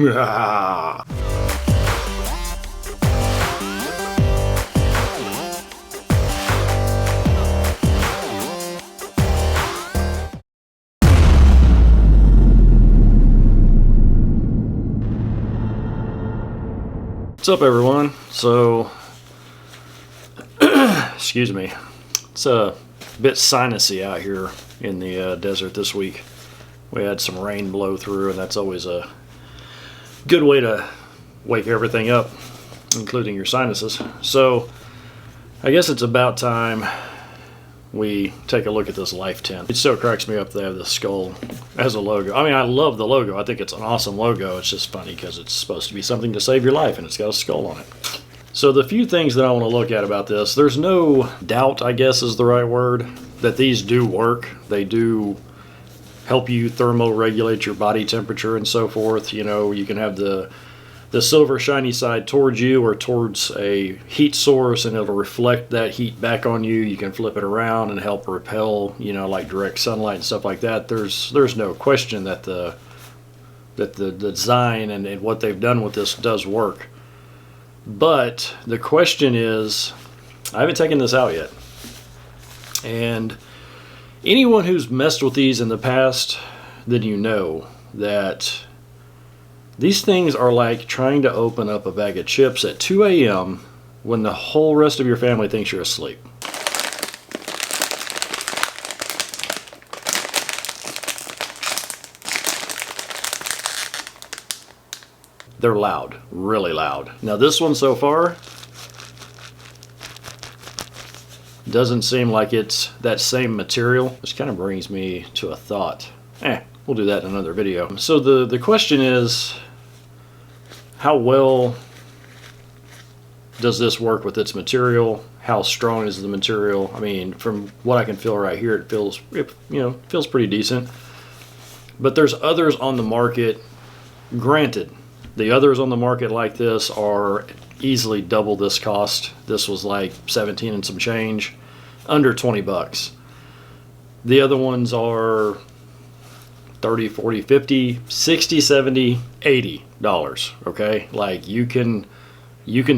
What's up, everyone? So, excuse me, it's a bit sinusy out here in the desert this week. We had some rain blow through, and that's always a good way to wake everything up, including your sinuses. So, I guess it's about time we take a look at this Life Tent. It still cracks me up they have the skull as a logo. I mean, I love the logo. I think it's an awesome logo. It's just funny because it's supposed to be something to save your life, and it's got a skull on it. So the few things that I want to look at about this, there's no doubt, I guess is the right word, that these do work. They do help you thermoregulate your body temperature and so forth. You know, you can have the silver shiny side towards you or towards a heat source, and it'll reflect that heat back on you. You can flip it around and help repel, you know, like direct sunlight and stuff like that. There's no question that the design and what they've done with this does work. But the question is, I haven't taken this out yet. And anyone who's messed with these in the past, then you know that these things are like trying to open up a bag of chips at 2 a.m. when the whole rest of your family thinks you're asleep. They're loud, really loud. Now this one so far doesn't seem like it's that same material, which kind of brings me to a thought. We'll do that in another video. So the question is, how well does this work with its material? How strong is the material? I mean, from what I can feel right here, it feels pretty decent. But there's others on the market. Granted, the others on the market like this are easily double this cost. This was like 17 and some change, under 20 bucks. The other ones are 30, 40, 50, 60, 70, $80, okay? Like you can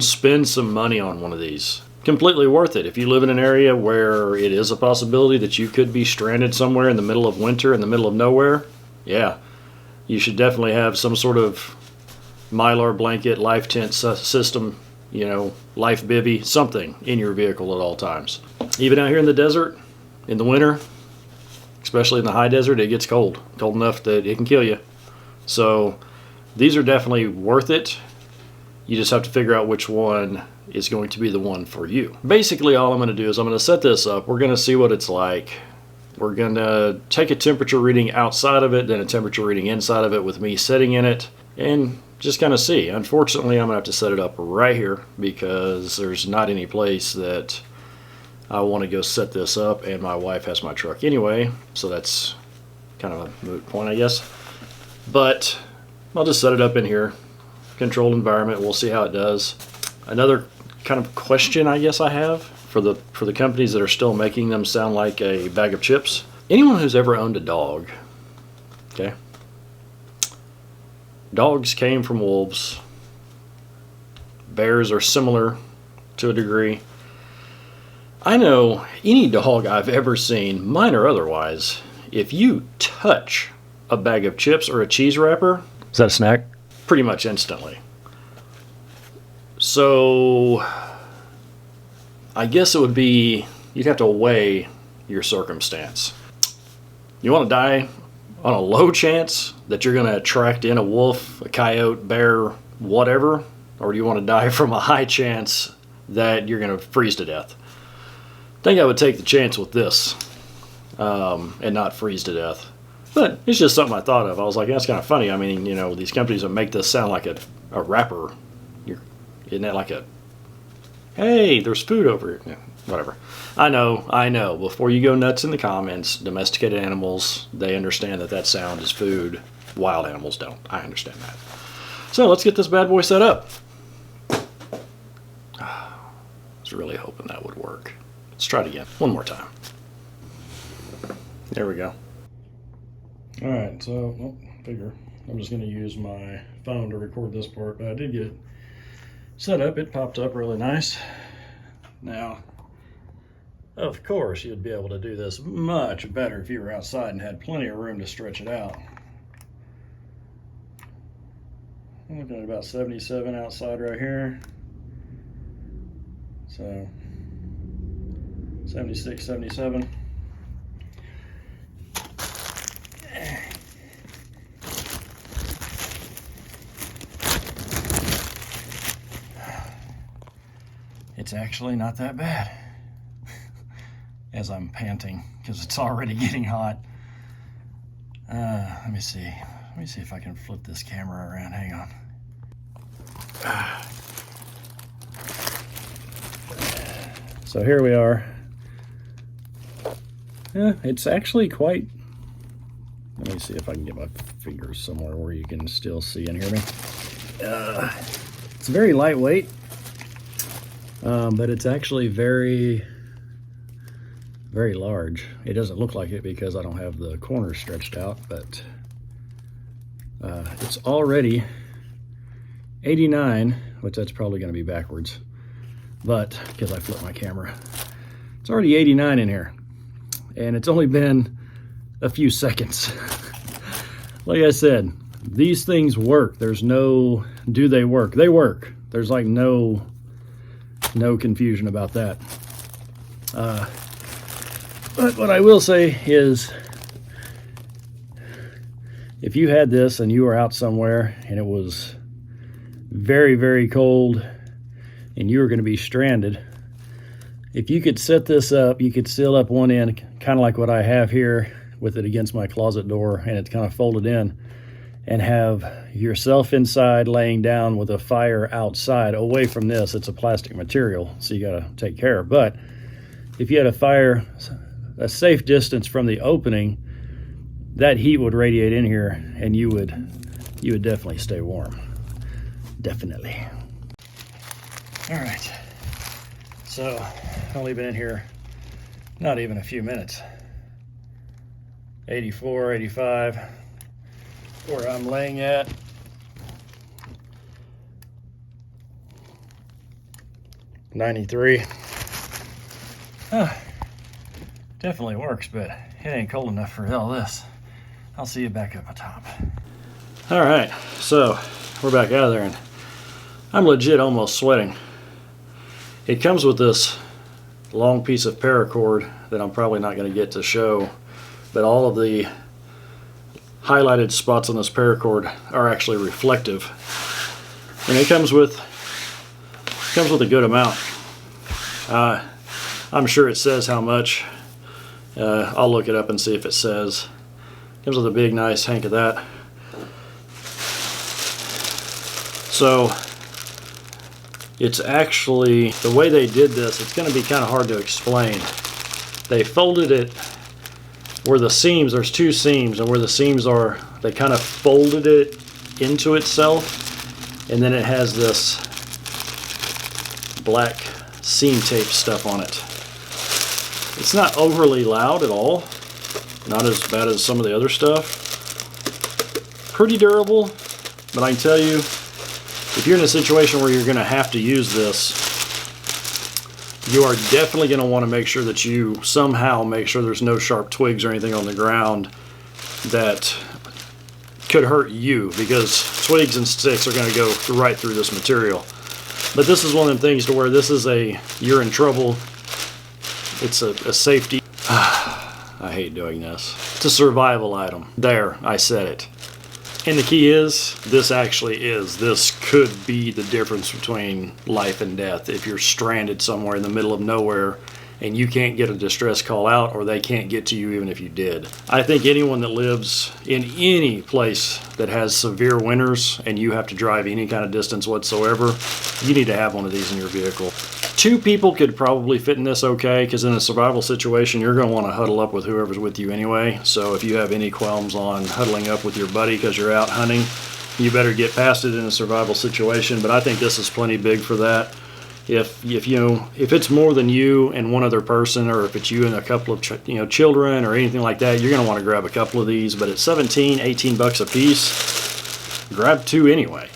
spend some money on one of these. Completely worth it. If you live in an area where it is a possibility that you could be stranded somewhere in the middle of winter, in the middle of nowhere, yeah, you should definitely have some sort of Mylar blanket, life tent system, you know, life bivvy, something in your vehicle at all times. Even out here in the desert, in the winter, especially in the high desert, it gets cold enough that it can kill you. So these are definitely worth it. You just have to figure out which one is going to be the one for you. Basically, all I'm going to do is I'm going to set this up. We're going to see what it's like. We're going to take a temperature reading outside of it, then a temperature reading inside of it with me sitting in it, and just kind of see. Unfortunately, I'm going to have to set it up right here because there's not any place that I want to go set this up, and my wife has my truck anyway, so that's kind of a moot point, I guess. But I'll just set it up in here. Controlled environment, we'll see how it does. Another kind of question I guess I have for the companies that are still making them sound like a bag of chips. Anyone who's ever owned a dog, okay? Dogs came from wolves. Bears are similar to a degree. I know any dog I've ever seen, mine or otherwise, if you touch a bag of chips or a cheese wrapper, is that a snack? Pretty much instantly. So I guess it would be, you'd have to weigh your circumstance. You want to die on a low chance that you're going to attract in a wolf, a coyote, bear, whatever, or do you want to die from a high chance that you're going to freeze to death? I think I would take the chance with this and not freeze to death. But it's just something I thought of. I was like, that's kind of funny. I mean, you know, these companies that make this sound like a rapper, isn't that like a, hey, there's food over here. Yeah, whatever. I know. Before you go nuts in the comments, domesticated animals, they understand that sound is food. Wild animals don't. I understand that. So let's get this bad boy set up. I was really hoping that would work. Let's try it again. One more time. There we go. Alright, so, figure. I'm just going to use my phone to record this part, but I did get it set up. It popped up really nice. Now, of course, you'd be able to do this much better if you were outside and had plenty of room to stretch it out. I'm looking at about 77 outside right here. So 76, 77. It's actually not that bad. As I'm panting because it's already getting hot. Let me see. Let me see if I can flip this camera around. Hang on. So here we are. Yeah, it's actually quite. Let me see if I can get my fingers somewhere where you can still see and hear me. It's very lightweight, but it's actually very large. It doesn't look like it because I don't have the corners stretched out, but it's already 89, which that's probably going to be backwards, but because I flipped my camera, it's already 89 in here, and it's only been a few seconds. Like I said, these things work. There's no, do they work? They work. There's like no confusion about that. But what I will say is, if you had this and you were out somewhere and it was very, very cold and you were going to be stranded, if you could set this up, you could seal up one end, kind of like what I have here with it against my closet door, and it's kind of folded in, and have yourself inside laying down with a fire outside away from this. It's a plastic material, so you got to take care of. But if you had a fire a safe distance from the opening, that heat would radiate in here and you would definitely stay warm. Definitely. All right, so I've only been in here not even a few minutes. 84, 85, where I'm laying at. $93. Definitely works, but it ain't cold enough for all this. I'll see you back up atop. All right, so we're back out of there, and I'm legit almost sweating. It comes with this long piece of paracord that I'm probably not going to get to show, but all of the highlighted spots on this paracord are actually reflective, and it comes with a good amount. I'm sure it says how much. I'll look it up and see if it says. Comes with a big nice hank of that. So it's actually, the way they did this, it's going to be kind of hard to explain. They folded it where the seams, there's two seams, and where the seams are, they kind of folded it into itself, and then it has this black seam tape stuff on it. It's not overly loud at all, not as bad as some of the other stuff. Pretty durable, but I can tell you, if you're in a situation where you're going to have to use this, you are definitely going to want to make sure that you somehow make sure there's no sharp twigs or anything on the ground that could hurt you, because twigs and sticks are going to go right through this material. But this is one of them things to where this is you're in trouble. It's a safety. I hate doing this. It's a survival item. There, I said it. And the key is, this could be the difference between life and death. If you're stranded somewhere in the middle of nowhere and you can't get a distress call out, or they can't get to you even if you did. I think anyone that lives in any place that has severe winters and you have to drive any kind of distance whatsoever, you need to have one of these in your vehicle. 2 people could probably fit in this okay, because in a survival situation, you're going to want to huddle up with whoever's with you anyway. So if you have any qualms on huddling up with your buddy because you're out hunting, you better get past it in a survival situation. But I think this is plenty big for that. If it's more than you and one other person, or if it's you and a couple of children or anything like that, you're going to want to grab a couple of these. But at 18 bucks a piece, grab 2 anyway.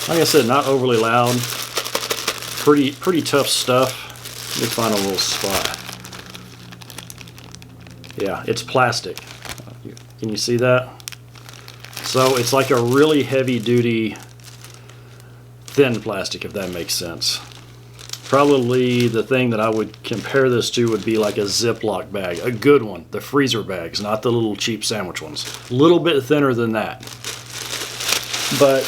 Like I said, not overly loud. Pretty tough stuff. Let me find a little spot. Yeah, it's plastic. Can you see that? So it's like a really heavy duty thin plastic, if that makes sense. Probably the thing that I would compare this to would be like a Ziploc bag, a good one, the freezer bags, not the little cheap sandwich ones. A little bit thinner than that. But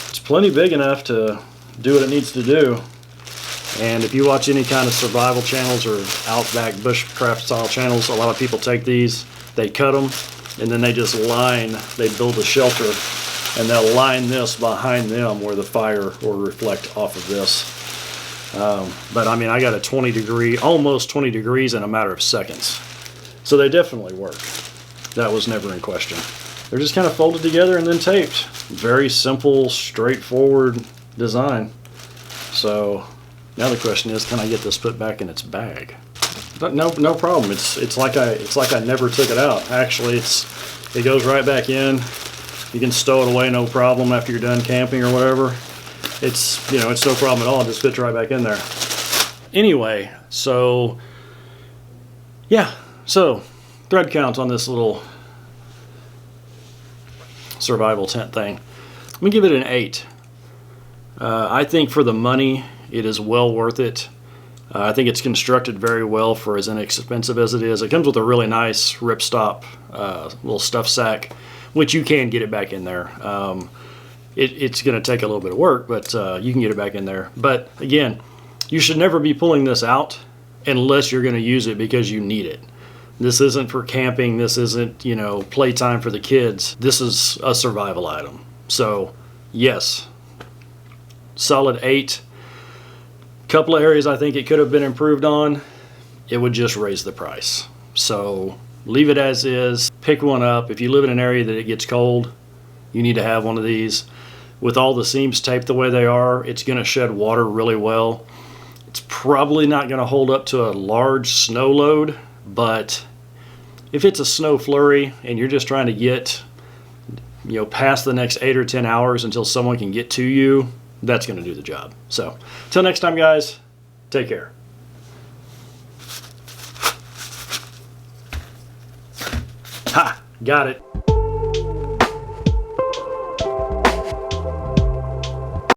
it's plenty big enough to do what it needs to do. And if you watch any kind of survival channels or outback bushcraft style channels, a lot of people take these, they cut them, and then they just they build a shelter, and they'll line this behind them where the fire will reflect off of this. But I mean, I got a almost 20 degrees in a matter of seconds. So they definitely work. That was never in question. They're just kind of folded together and then taped. Very simple, straightforward design. So now the question is, can I get this put back in its bag? But no problem. It's like I never took it out. Actually, it goes right back in. You can stow it away, no problem, after you're done camping or whatever. It's no problem at all. It just fits right back in there. Anyway, so yeah, so thread count on this little survival tent thing. Let me give it an 8. I think for the money, it is well worth it. I think it's constructed very well for as inexpensive as it is. It comes with a really nice ripstop little stuff sack, which you can get it back in there. It's going to take a little bit of work, but you can get it back in there. But again, you should never be pulling this out unless you're going to use it because you need it. This isn't for camping. This isn't, playtime for the kids. This is a survival item. So yes, solid 8. Couple of areas I think it could have been improved on. It would just raise the price. So leave it as is. Pick one up. If you live in an area that it gets cold, you need to have one of these. With all the seams taped the way they are, it's going to shed water really well. It's probably not going to hold up to a large snow load, but if it's a snow flurry and you're just trying to get past the next 8 or 10 hours until someone can get to you, that's going to do the job. So till next time, guys, take care. Ha! Got it.